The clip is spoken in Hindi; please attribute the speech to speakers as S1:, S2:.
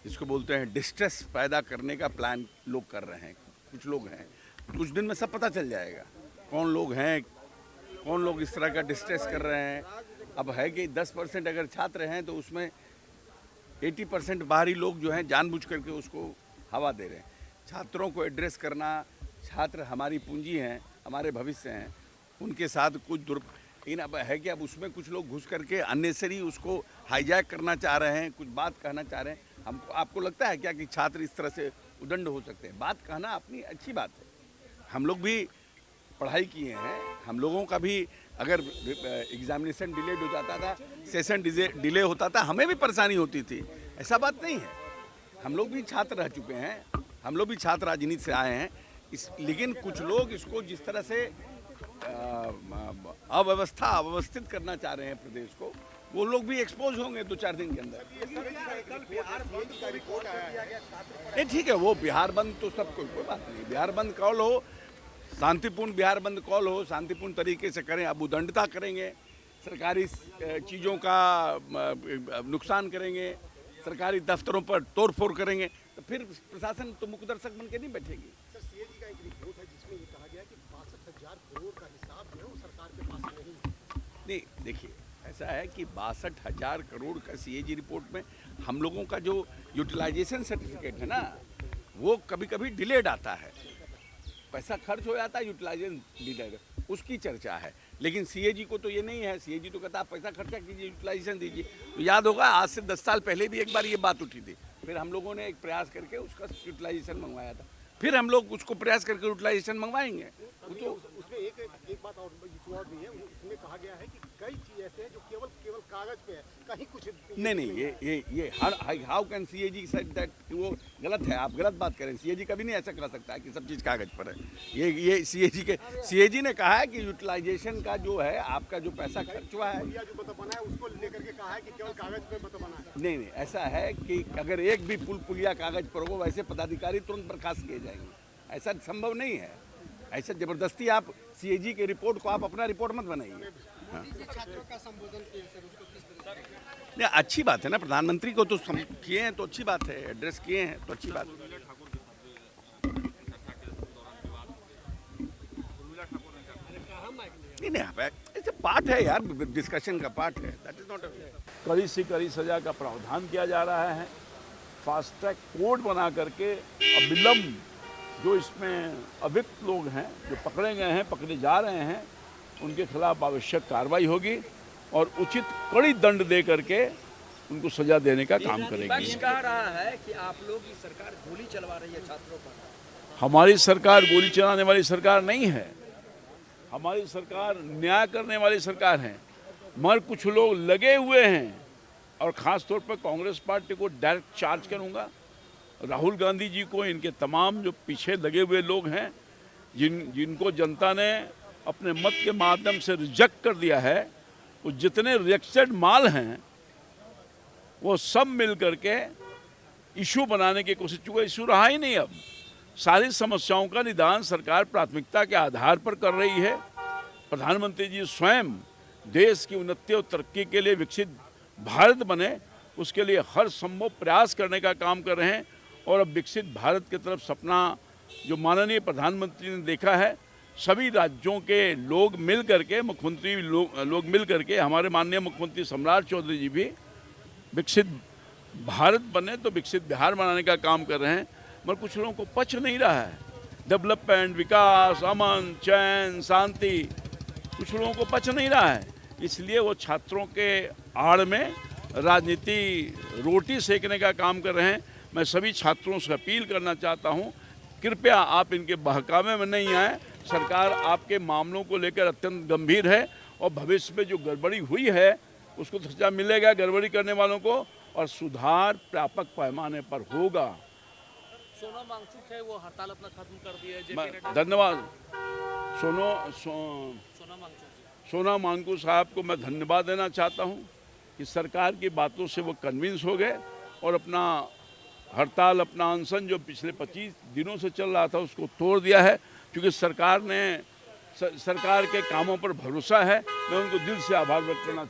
S1: जिसको बोलते हैं डिस्ट्रेस पैदा करने का प्लान लोग कर रहे हैं। कुछ लोग हैं, कुछ दिन में सब पता चल जाएगा कौन लोग हैं, कौन लोग इस तरह का डिस्ट्रेस कर रहे हैं। अब है कि 10% अगर छात्र हैं तो उसमें 80% बाहरी लोग जो हैं जानबूझ करके उसको हवा दे रहे हैं। छात्रों को एड्रेस करना, छात्र हमारी पूंजी हैं, हमारे भविष्य हैं, उनके साथ कुछ लेकिन अब है कि अब उसमें कुछ लोग घुस करके अननेसरी उसको हाईजैक करना चाह रहे हैं, कुछ बात कहना चाह रहे हैं। हमको आपको लगता है क्या कि छात्र इस तरह से उदंड हो सकते हैं? बात कहना अपनी अच्छी बात है। हम लोग भी पढ़ाई किए हैं, हम लोगों का भी अगर एग्जामिनेशन डिलेड हो जाता था, सेशन डिले होता था, हमें भी परेशानी होती थी। ऐसा बात नहीं है, हम लोग भी छात्र रह चुके हैं, हम लोग भी छात्र राजनीति से आए हैं। लेकिन कुछ लोग इसको जिस तरह से अव्यवस्थित करना चाह रहे हैं प्रदेश को, वो लोग भी एक्सपोज होंगे 2-4 दिन के अंदर। नहीं ठीक है, वो बिहार बंद तो सब कोई बात नहीं, बिहार बंद कॉल हो, शांतिपूर्ण बिहार बंद कॉल हो, शांतिपूर्ण तरीके से करें। अब उदंडता करेंगे, सरकारी चीज़ों का नुकसान करेंगे, सरकारी दफ्तरों पर तोड़फोड़ करेंगे, तो फिर प्रशासन तो मुकदर्शक बन के नहीं बैठेगी।
S2: सर, सीएजी का एक रिपोर्ट है जिसमें ये कहा गया है कि 62,000 करोड़ का हिसाब जो है वो सरकार के पास नहीं है।
S1: नहीं देखिए, ऐसा है कि 62,000 करोड़ का सीएजी रिपोर्ट में हम लोगों का जो यूटिलाइजेशन सर्टिफिकेट है ना, वो कभी कभी डिलेड आता है, पैसा खर्च हो जाता है, यूटिलाइजेशन डिलेड, उसकी चर्चा है। लेकिन सीएजी को तो ये नहीं है, सीएजी तो कहता है पैसा खर्चा कीजिए, यूटिलाइजेशन दीजिए। तो याद होगा आज से 10 साल पहले भी एक बार ये बात उठी थी, फिर हम लोगों ने एक प्रयास करके उसका यूटिलाइजेशन मंगवाया था, फिर हम लोग उसको प्रयास करके यूटिलाइजेशन मंगवाएंगे। वो तो
S2: उसमें एक बात और भी है, उसमें कहा गया है कि कई चीज ऐसे हैं जो केवल कागज पे है, कहीं कुछ
S1: नहीं, ये how can CAG said that, वो गलत है, आप गलत बात करें। सीएजी कभी नहीं ऐसा कह सकता है कि सब चीज़ कागज पर है। ये सीएजी ने कहा है कि यूटिलाइजेशन का जो है, आपका जो पैसा खर्च हुआ है,
S2: जो बना है उसको लेकर के कहा है कि केवल कागज पे बना है।
S1: नहीं, ऐसा है कि अगर एक भी पुलिया कागज पर हो, वैसे पदाधिकारी तुरंत बर्खास्त किए जाएंगे। ऐसा संभव नहीं है, ऐसा जबरदस्ती आप सीएजी के रिपोर्ट को आप अपना रिपोर्ट मत बनाइए। हाँ।
S2: छात्रों का संबोधन किया सर, उसको किस तरह से?
S1: नहीं, अच्छी बात है ना, प्रधानमंत्री को तो किए हैं तो अच्छी बात है, एड्रेस किए हैं तो अच्छी बात है। नहीं, ऐसे पार्ट है यार, डिस्कशन का पार्ट है, दैट इज नॉट कड़ी से कड़ी सजा का प्रावधान किया जा रहा है। फास्ट ट्रैक कोर्ट बना करके अविलंब जो इसमें अभियुक्त लोग हैं, जो पकड़े गए हैं, पकड़े जा रहे हैं, उनके खिलाफ आवश्यक कार्रवाई होगी और उचित कड़ी दंड दे करके उनको सजा देने का काम करेगी।
S3: विपक्ष कह रहा है कि आप लोग की सरकार गोली चलवा रही है छात्रों पर।
S1: हमारी सरकार गोली चलाने वाली सरकार नहीं है, हमारी सरकार न्याय करने वाली सरकार है। मगर कुछ लोग लगे हुए हैं, और ख़ास तौर पर कांग्रेस पार्टी को डायरेक्ट चार्ज करूंगा, राहुल गांधी जी को, इनके तमाम जो पीछे लगे हुए लोग हैं, जिनको जनता ने अपने मत के माध्यम से रिजेक्ट कर दिया है, वो जितने रिजेक्टेड माल हैं वो सब मिल करके इशू बनाने की कोशिश, चूँकि इशू रहा ही नहीं। अब सारी समस्याओं का निदान सरकार प्राथमिकता के आधार पर कर रही है। प्रधानमंत्री जी स्वयं देश की उन्नति और तरक्की के लिए विकसित भारत बने, उसके लिए हर संभव प्रयास करने का काम कर रहे हैं। और अब विकसित भारत की तरफ सपना जो माननीय प्रधानमंत्री ने देखा है, सभी राज्यों के लोग मिल करके, मुख्यमंत्री लोग मिल करके, हमारे माननीय मुख्यमंत्री सम्राट चौधरी जी भी विकसित भारत बने तो विकसित बिहार बनाने का काम कर रहे हैं। मगर कुछ लोगों को पच नहीं रहा है डेवलपमेंट, विकास, अमन, चैन, शांति, कुछ लोगों को पच नहीं रहा है। इसलिए वो छात्रों के आड़ में राजनीति रोटी सेकने का काम कर रहे हैं। मैं सभी छात्रों से अपील करना चाहता हूं, कृपया आप इनके बहकावे में नहीं आए। सरकार आपके मामलों को लेकर अत्यंत गंभीर है और भविष्य में जो गड़बड़ी हुई है उसको तो सजा मिलेगा गड़बड़ी करने वालों को, और सुधार व्यापक पैमाने पर होगा।
S3: सोनम वांगचुक है, वो हड़ताल अपना खत्म कर दिया है।
S1: धन्यवाद सोनम वांगचुक साहब को मैं धन्यवाद देना चाहता हूं कि सरकार की बातों से वो कन्विंस हो गए और अपना हड़ताल, अपना अनशन जो पिछले 25 दिनों से चल रहा था उसको तोड़ दिया है। क्योंकि सरकार के कामों पर भरोसा है। मैं उनको दिल से आभार व्यक्त करना चाहता हूँ।